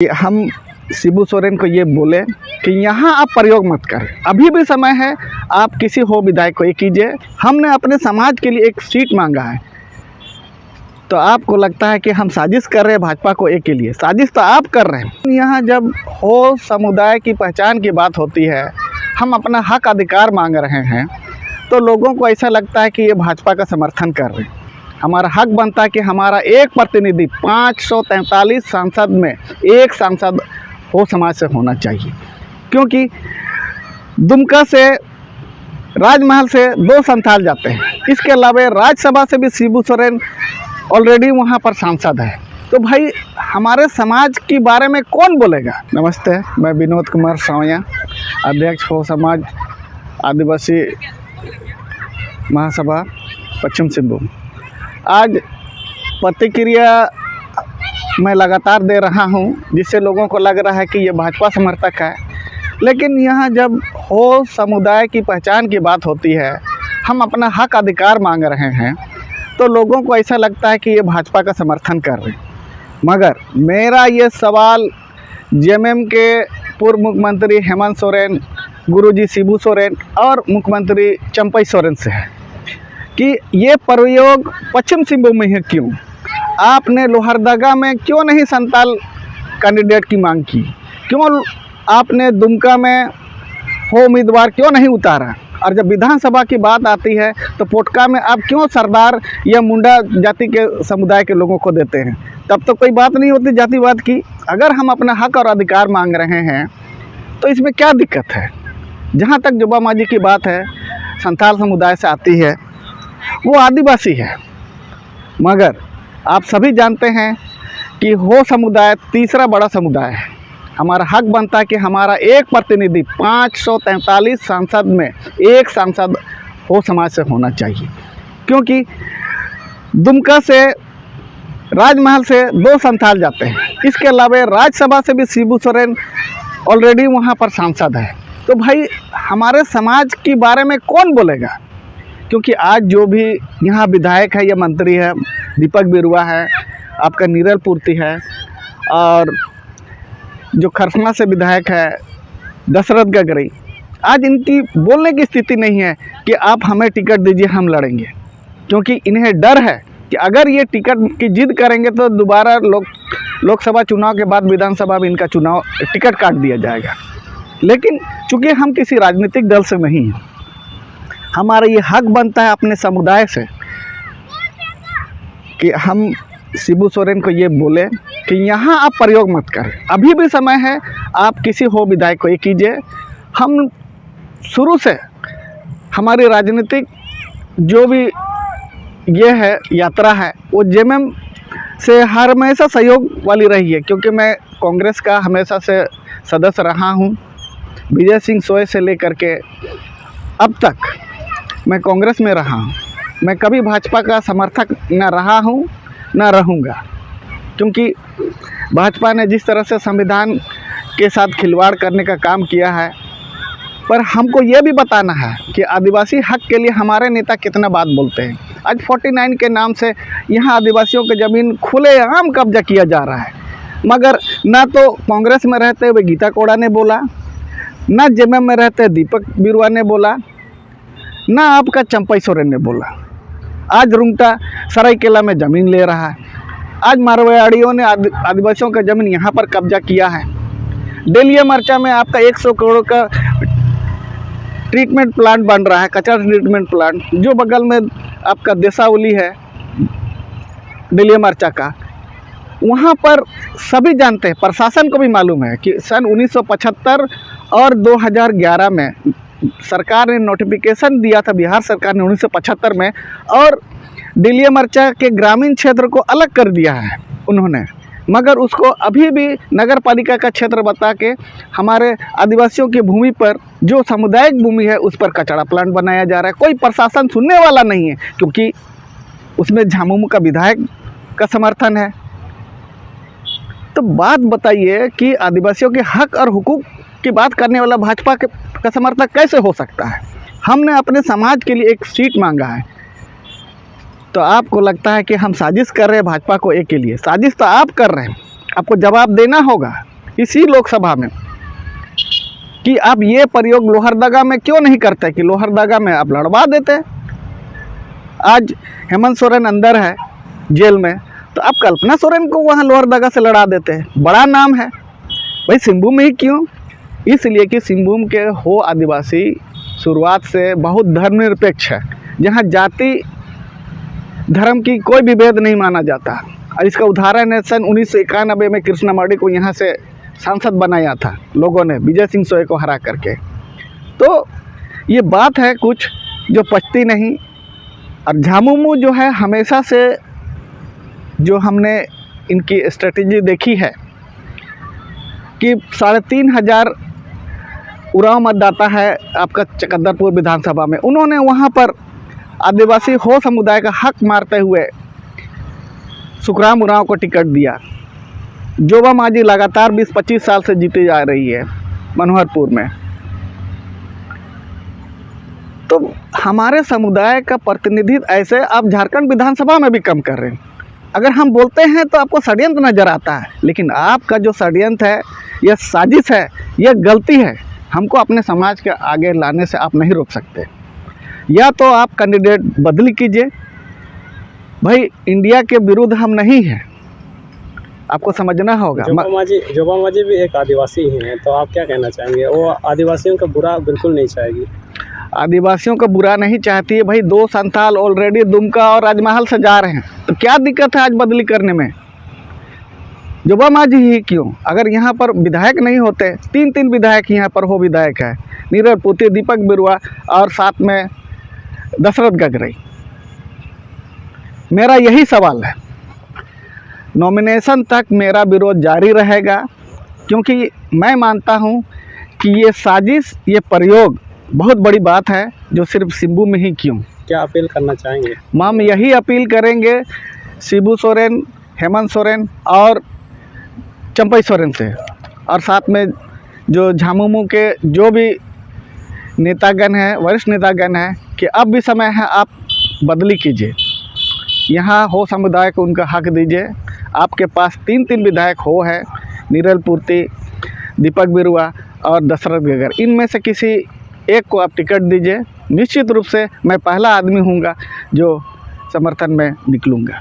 हम शिबू सोरेन को ये बोले कि यहाँ आप प्रयोग मत करें, अभी भी समय है, आप किसी हो विधायक को ये कीजिए। हमने अपने समाज के लिए एक सीट मांगा है, तो आपको लगता है कि हम साजिश कर रहे हैं भाजपा को एक के लिए। साजिश तो आप कर रहे हैं। यहाँ जब हो समुदाय की पहचान की बात होती है, हम अपना हक अधिकार मांग रहे हैं, तो लोगों को ऐसा लगता है कि ये भाजपा का समर्थन कर रहे हैं। हमारा हक बनता है कि हमारा एक प्रतिनिधि 543 सांसद में एक सांसद हो समाज से होना चाहिए, क्योंकि दुमका से राजमहल से 2 संथाल जाते हैं। इसके अलावा राज्यसभा से भी शिबू सोरेन ऑलरेडी वहाँ पर सांसद है। तो भाई हमारे समाज के बारे में कौन बोलेगा। नमस्ते, मैं विनोद कुमार सावया, अध्यक्ष हो समाज आदिवासी महासभा पश्चिम सिंहभूम। आज प्रतिक्रिया मैं लगातार दे रहा हूं, जिससे लोगों को लग रहा है कि ये भाजपा समर्थक है, लेकिन यहाँ जब हो समुदाय की पहचान की बात होती है, हम अपना हक अधिकार मांग रहे हैं, तो लोगों को ऐसा लगता है कि ये भाजपा का समर्थन कर रहे हैं। मगर मेरा ये सवाल जेएमएम के पूर्व मुख्यमंत्री हेमंत सोरेन, गुरुजी शिबू सोरेन और मुख्यमंत्री चंपई सोरेन से है कि ये प्रयोग पश्चिम सिंहभूम में है क्यों? आपने लोहरदगा में क्यों नहीं संताल कैंडिडेट की मांग की? क्यों आपने दुमका में हो उम्मीदवार क्यों नहीं उतारा? और जब विधानसभा की बात आती है तो पोटका में आप क्यों सरदार या मुंडा जाति के समुदाय के लोगों को देते हैं? तब तो कोई बात नहीं होती जातिवाद की। अगर हम अपना हक और अधिकार मांग रहे हैं तो इसमें क्या दिक्कत है? जहाँ तक जोबा मांझी की बात है, संथाल समुदाय से आती है, वो आदिवासी है, मगर आप सभी जानते हैं कि हो समुदाय तीसरा बड़ा समुदाय है। हमारा हक बनता है कि हमारा एक प्रतिनिधि 543 सांसद में एक सांसद हो समाज से होना चाहिए, क्योंकि दुमका से राजमहल से 2 संथाल जाते हैं। इसके अलावा राज्यसभा से भी शिबू सोरेन ऑलरेडी वहाँ पर सांसद है। तो भाई हमारे समाज के बारे में कौन बोलेगा? क्योंकि आज जो भी यहाँ विधायक है या मंत्री है, दीपक बिरुआ है, आपका नीरल पूर्ति है, और जो खरसना से विधायक है दशरथ गगरी, आज इनकी बोलने की स्थिति नहीं है कि आप हमें टिकट दीजिए, हम लड़ेंगे। क्योंकि इन्हें डर है कि अगर ये टिकट की जिद करेंगे तो दोबारा लोकसभा चुनाव के बाद विधानसभा में इनका चुनाव टिकट काट दिया जाएगा। लेकिन चूँकि हम किसी राजनीतिक दल से नहीं हैं, हमारा ये हक बनता है अपने समुदाय से कि हम शिबू सोरेन को ये बोले कि यहाँ आप प्रयोग मत करें, अभी भी समय है, आप किसी हो विधायक को ये कीजिए। हम शुरू से हमारी राजनीतिक जो भी ये है यात्रा है, वो जेएमएम से हमेशा सहयोग वाली रही है, क्योंकि मैं कांग्रेस का हमेशा से सदस्य रहा हूँ। विजय सिंह सोय से लेकर के अब तक मैं कांग्रेस में रहा हूँ। मैं कभी भाजपा का समर्थक न रहा हूँ न रहूँगा, क्योंकि भाजपा ने जिस तरह से संविधान के साथ खिलवाड़ करने का काम किया है, पर हमको ये भी बताना है कि आदिवासी हक के लिए हमारे नेता कितना बात बोलते हैं। आज 49 के नाम से यहाँ आदिवासियों की ज़मीन खुलेआम कब्जा किया जा रहा है, मगर ना तो कांग्रेस में रहते हुए गीता कोड़ा ने बोला, ना जेएमएम में रहते दीपक बिरुआ ने बोला, ना आपका चंपई सोरेन ने बोला। आज रुंगटा सरायकेला में ज़मीन ले रहा है, आज मारवाड़ियों ने आदिवासियों का ज़मीन यहाँ पर कब्जा किया है। डेलिया मर्चा में आपका 100 करोड़ का ट्रीटमेंट प्लांट बन रहा है, कचरा ट्रीटमेंट प्लांट, जो बगल में आपका देसावली है डेलिया मर्चा का। वहाँ पर सभी जानते हैं, प्रशासन को भी मालूम है कि सन 1975 और 2011 में सरकार ने नोटिफिकेशन दिया था, बिहार सरकार ने 1975 में, और डेलिया मर्चा के ग्रामीण क्षेत्र को अलग कर दिया है उन्होंने, मगर उसको अभी भी नगर पालिका का क्षेत्र बता के हमारे आदिवासियों की भूमि पर, जो सामुदायिक भूमि है, उस पर कचरा प्लांट बनाया जा रहा है। कोई प्रशासन सुनने वाला नहीं है, क्योंकि उसमें झामुमो का विधायक का समर्थन है। तो बात बताइए कि आदिवासियों के हक और हुकूक की बात करने वाला भाजपा का समर्थक कैसे हो सकता है? हमने अपने समाज के लिए एक सीट मांगा है, तो आपको लगता है कि हम साजिश कर रहे हैं भाजपा को एक के लिए। साजिश तो आप कर रहे हैं, आपको जवाब देना होगा। इसी लोकसभा में कि आप ये प्रयोग लोहरदगा में क्यों नहीं करते कि लोहरदगा में आप लड़वा देते। आज हेमंत सोरेन अंदर है जेल में, तो आप कल्पना सोरेन को वहाँ लोहरदगा से लड़ा देते हैं। बड़ा नाम है भाई, सिंहभूम में ही क्यों? इसलिए कि सिंहभूम के हो आदिवासी शुरुआत से बहुत धर्मनिरपेक्ष है, जहाँ जाति धर्म की कोई भी भेद नहीं माना जाता। और इसका उदाहरण है सन 1991 में कृष्णा मार्डी को यहाँ से सांसद बनाया था लोगों ने, विजय सिंह सोय को हरा करके। तो ये बात है कुछ जो पचती नहीं। और झामुमो जो है, हमेशा से जो हमने इनकी स्ट्रेटजी देखी है कि 3,500 उरांव मतदाता है आपका चकंदरपुर विधानसभा में। उन्होंने वहाँ पर आदिवासी हो समुदाय का हक मारते हुए सुखराम उरांव को टिकट दिया। जोबा मांझी लगातार 20-25 साल से जीती जा रही है मनोहरपुर में। तो हमारे समुदाय का प्रतिनिधित्व ऐसे आप झारखंड विधानसभा में भी कम कर रहे हैं। अगर हम बोलते हैं तो आपको षड्यंत्र नज़र आता है, लेकिन आपका जो षड्यंत्र है, यह साजिश है, यह गलती है। हमको अपने समाज के आगे लाने से आप नहीं रोक सकते। या तो आप कैंडिडेट बदली कीजिए भाई, इंडिया के विरुद्ध हम नहीं हैं, आपको समझना होगा। जोबा मांझी भी एक आदिवासी ही हैं, तो आप क्या कहना चाहेंगे? वो आदिवासियों का बुरा बिल्कुल नहीं चाहेगी। आदिवासियों का बुरा नहीं चाहती है भाई। 2 संथाल ऑलरेडी दुमका और राजमहल से जा रहे हैं, तो क्या दिक्कत है आज बदली करने में? जोबा मांझी ही क्यों? अगर यहाँ पर विधायक नहीं होते, 3 विधायक यहाँ पर हो विधायक है, नीरल पुती, दीपक बिरुआ और साथ में दशरथ गगरई। मेरा यही सवाल है, नॉमिनेशन तक मेरा विरोध जारी रहेगा, क्योंकि मैं मानता हूँ कि ये साजिश, ये प्रयोग बहुत बड़ी बात है, जो सिर्फ सिंहभू में ही क्यों। क्या अपील करना चाहेंगे? हम यही अपील करेंगे शिबू सोरेन, हेमंत सोरेन और चंपई सोरेन से, और साथ में जो झामुमो के जो भी नेतागण हैं, वरिष्ठ नेतागण हैं, कि अब भी समय है, आप बदली कीजिए। यहाँ हो समुदाय को उनका हक दीजिए। आपके पास 3 विधायक हो है, नीरल पूर्ति, दीपक बिरुआ और दशरथ गगर, इनमें से किसी एक को आप टिकट दीजिए। निश्चित रूप से मैं पहला आदमी हूँगा जो समर्थन में निकलूँगा।